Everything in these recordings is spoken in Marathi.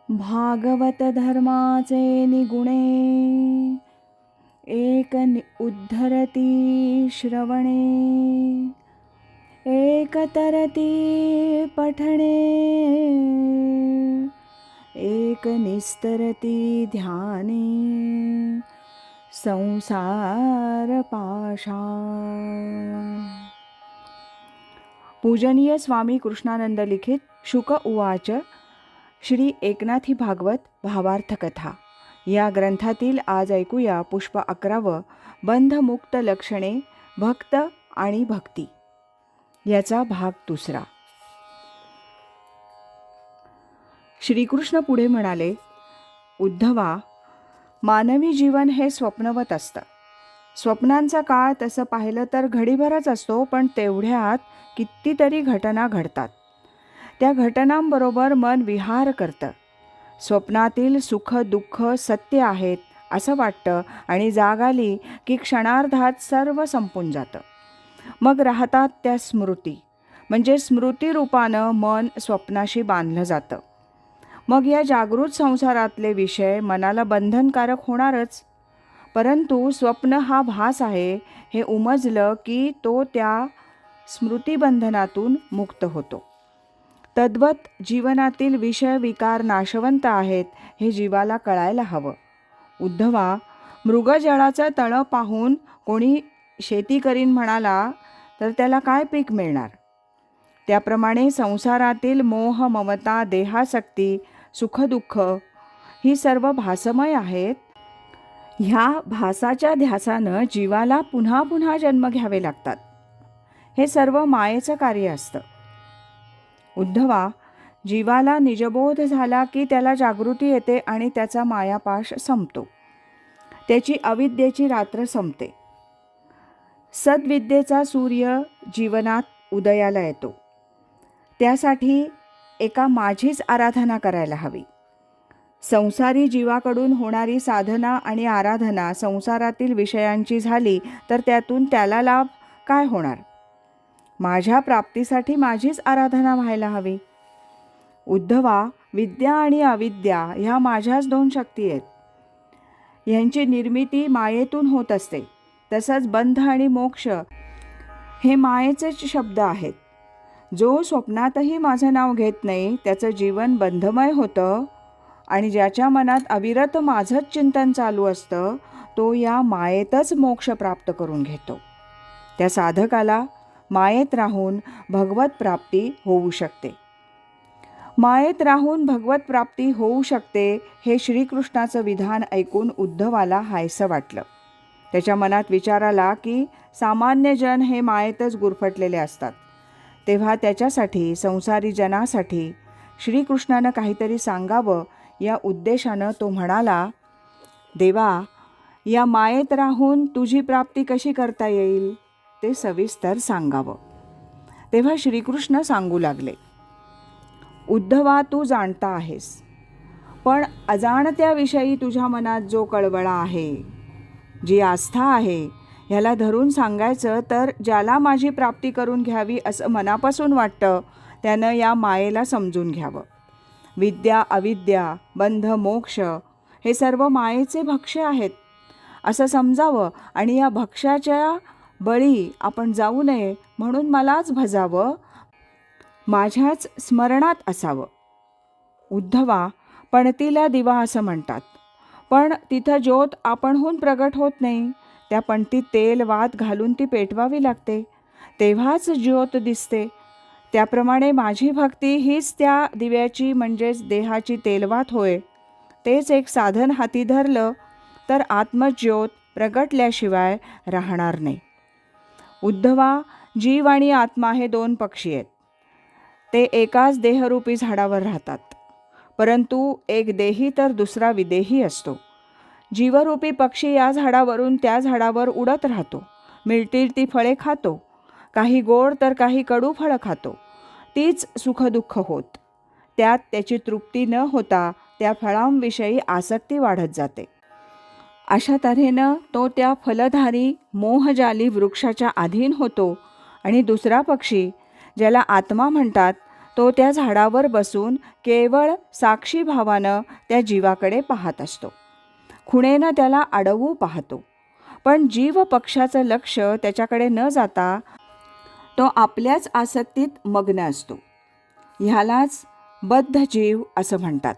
भागवत धर्माचे निगुणे, एक उद्धरती श्रवणे, एक तरती पठणे, एक निस्तरती ध्याने, संसार पाशा. पूजनीय स्वामी कृष्णानंद लिखित शुक उवाच. श्री एकनाथी भागवत भावार्थ कथा या ग्रंथातील आज ऐकूया पुष्प 11 बंधमुक्त लक्षणे भक्त आणि भक्ती याचा भाग 2. श्रीकृष्ण पुढे म्हणाले, उद्धवा, मानवी जीवन हे स्वप्नवत असतं. स्वप्नांचा काळ तसं पाहिलं तर घडीभरच असतो, पण तेवढ्यात कितीतरी घटना घडतात. त्या घटनांबरोबर मन विहार करतं. स्वप्नातील सुख दुःख सत्य आहेत असं वाटतं आणि जाग आली की क्षणार्धात सर्व संपून जातं. मग राहतात त्या स्मृती, म्हणजे स्मृतिरूपानं मन स्वप्नाशी बांधलं जातं. मग या जागृत संसारातले विषय मनाला बंधनकारक होणारच. परंतु स्वप्न हा भास आहे हे उमजलं की तो त्या स्मृतिबंधनातून मुक्त होतो. तद्वत जीवनातील विषय विकार नाशवंत आहेत हे जीवाला कळायला हवं. उद्धवा, मृगजळाचं तळं पाहून कोणी शेती करीन म्हणाला तर त्याला काय पीक मिळणार? त्याप्रमाणे संसारातील मोह ममता देहासक्ती सुखदुःख ही सर्व भासमय आहेत. ह्या भासाच्या ध्यासानं जीवाला पुन्हा पुन्हा जन्म घ्यावे लागतात. हे सर्व मायेचं कार्य असतं. उद्धवा, जीवाला निजबोध झाला की त्याला जागृती येते आणि त्याचा मायापाश संपतो. त्याची अविद्येची रात्र संपते. सद्विद्येचा सूर्य जीवनात उदयाला येतो. त्यासाठी एका माझीच आराधना करायला हवी. संसारी जीवाकडून होणारी साधना आणि आराधना संसारातील विषयांची झाली तर त्यातून त्याला लाभ काय होणार? माझ्या प्राप्तीसाठी माझीच आराधना व्हायला हवी. उद्धवा, विद्या आणि अविद्या ह्या माझ्याच 2 शक्ती आहेत. ह्यांची निर्मिती मायेतून होत असते. तसंच बंध आणि मोक्ष हे मायेचेच शब्द आहेत. जो स्वप्नातही माझं नाव घेत नाही त्याचं जीवन बंधमय होतं आणि ज्याच्या मनात अविरत माझंच चिंतन चालू असतं तो या मायेतच मोक्ष प्राप्त करून घेतो. त्या साधकाला मायेत राहून भगवत प्राप्ती होऊ शकते. मायेत राहून भगवत प्राप्ती होऊ शकते हे श्रीकृष्णाचं विधान ऐकून उद्धवाला हायसं वाटलं. त्याच्या मनात विचार आला की सामान्य जन हे मायेतच गुरफटलेले असतात. तेव्हा त्याच्यासाठी संसारी जनासाठी श्रीकृष्णानं काहीतरी सांगावं या उद्देशानं तो म्हणाला, देवा, या मायेत राहून तुझी प्राप्ती कशी करता येईल ते सविस्तर सांगावं. तेव्हा श्रीकृष्ण सांगू लागले, उद्धवा, तू जाणता आहेस, पण अजाणत्याविषयी तुझ्या मनात जो कळवळा आहे, जी आस्था आहे, ह्याला धरून सांगायचं तर ज्याला माझी प्राप्ती करून घ्यावी असं मनापासून वाटतं त्यानं या मायेला समजून घ्यावं. विद्या अविद्या बंध मोक्ष हे सर्व मायेचे भक्ष्य आहेत असं समजावं आणि या भक्ष्याच्या बळी आपण जाऊ नये म्हणून मलाच भजावं, माझ्याच स्मरणात असावं. उद्धवा, पणतीला दिवा असं म्हणतात, पण तिथं ज्योत आपणहून प्रगट होत नाही. त्या पणतीत तेल वात घालून ती पेटवावी लागते, तेव्हाच ज्योत दिसते. त्याप्रमाणे माझी भक्ती हीच त्या दिव्याची म्हणजेच देहाची तेलवात होय. तेच एक साधन हाती धरलं तर आत्मज्योत प्रगटल्याशिवाय राहणार नाही. उद्धवा, जीव आणि आत्मा हे 2 पक्षी आहेत. ते एकाच देहरूपी झाडावर राहतात, परंतु एक देही तर दुसरा विदेही असतो. जीवरूपी पक्षी या झाडावरून त्या झाडावर उडत राहतो. मिळतील ती फळे खातो, काही गोड तर काही कडू फळं खातो. तीच सुखदुःख होत. त्यात त्याची तृप्ती न होता त्या फळांविषयी आसक्ती वाढत जाते. अशा तऱ्हेनं तो त्या फलधारी मोहजाली वृक्षाच्या अधीन होतो. आणि दुसरा पक्षी ज्याला आत्मा म्हणतात तो त्या झाडावर बसून केवळ साक्षी भावानं त्या जीवाकडे पाहत असतो. खुणेनं त्याला अडवू पाहतो, पण जीव पक्षाचं लक्ष त्याच्याकडे न जाता तो आपल्याच आसक्तीत मग्न असतो. ह्यालाच बद्ध जीव असं म्हणतात.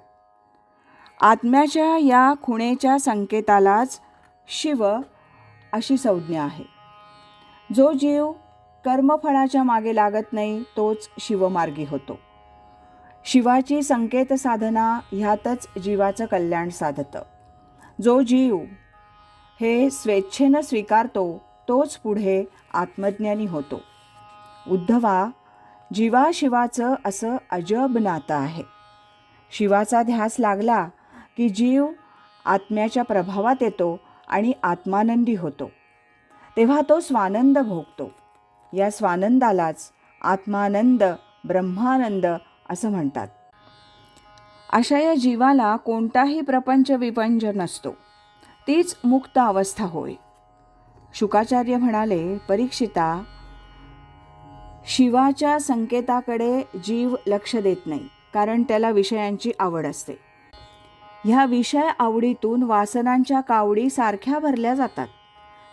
आत्म्याच्या या खुणेच्या संकेतालाच शिव अशी संज्ञा आहे. जो जीव कर्मफळाच्या मागे लागत नाही तोच शिवमार्गी होतो. शिवाची संकेत साधना ह्यातच जीवाचं कल्याण साधतं. जो जीव हे स्वेच्छेनं स्वीकारतो तोच पुढे आत्मज्ञानी होतो. उद्धवा, जीवाशिवाचं असं अजब नातं आहे. शिवाचा ध्यास लागला की जीव आत्म्याच्या प्रभावात येतो आणि आत्मानंदी होतो. तेव्हा तो स्वानंद भोगतो. या स्वानंदालाच आत्मानंद, ब्रह्मानंद असं म्हणतात. अशा या जीवाला कोणताही प्रपंच विपंच नसतो. तीच मुक्त अवस्था होय. शुकाचार्य म्हणाले, परीक्षिता, शिवाच्या संकेताकडे जीव लक्ष देत नाही, कारण त्याला विषयांची आवड असते. ह्या विषय आवडीतून वासनांच्या कावडी सारख्या भरल्या जातात.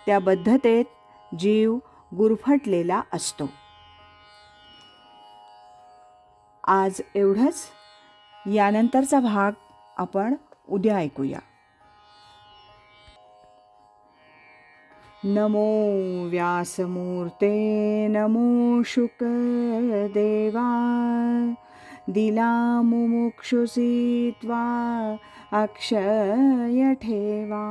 त्या बद्धतेत जीव गुरफटलेला असतो. आज एवढंच. यानंतरचा भाग आपण उद्या ऐकूया. नमो व्यासमूर्ते, नमो शुकदेवा, दिला मुमुक्षुसी त्वा अक्षय ठेवा.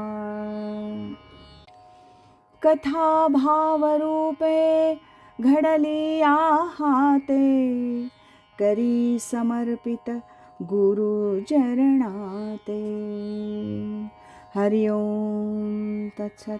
कथा भावरूपे घडली आहाते, करी समर्पित गुरुचरणाते. हरि ओम तत्सत.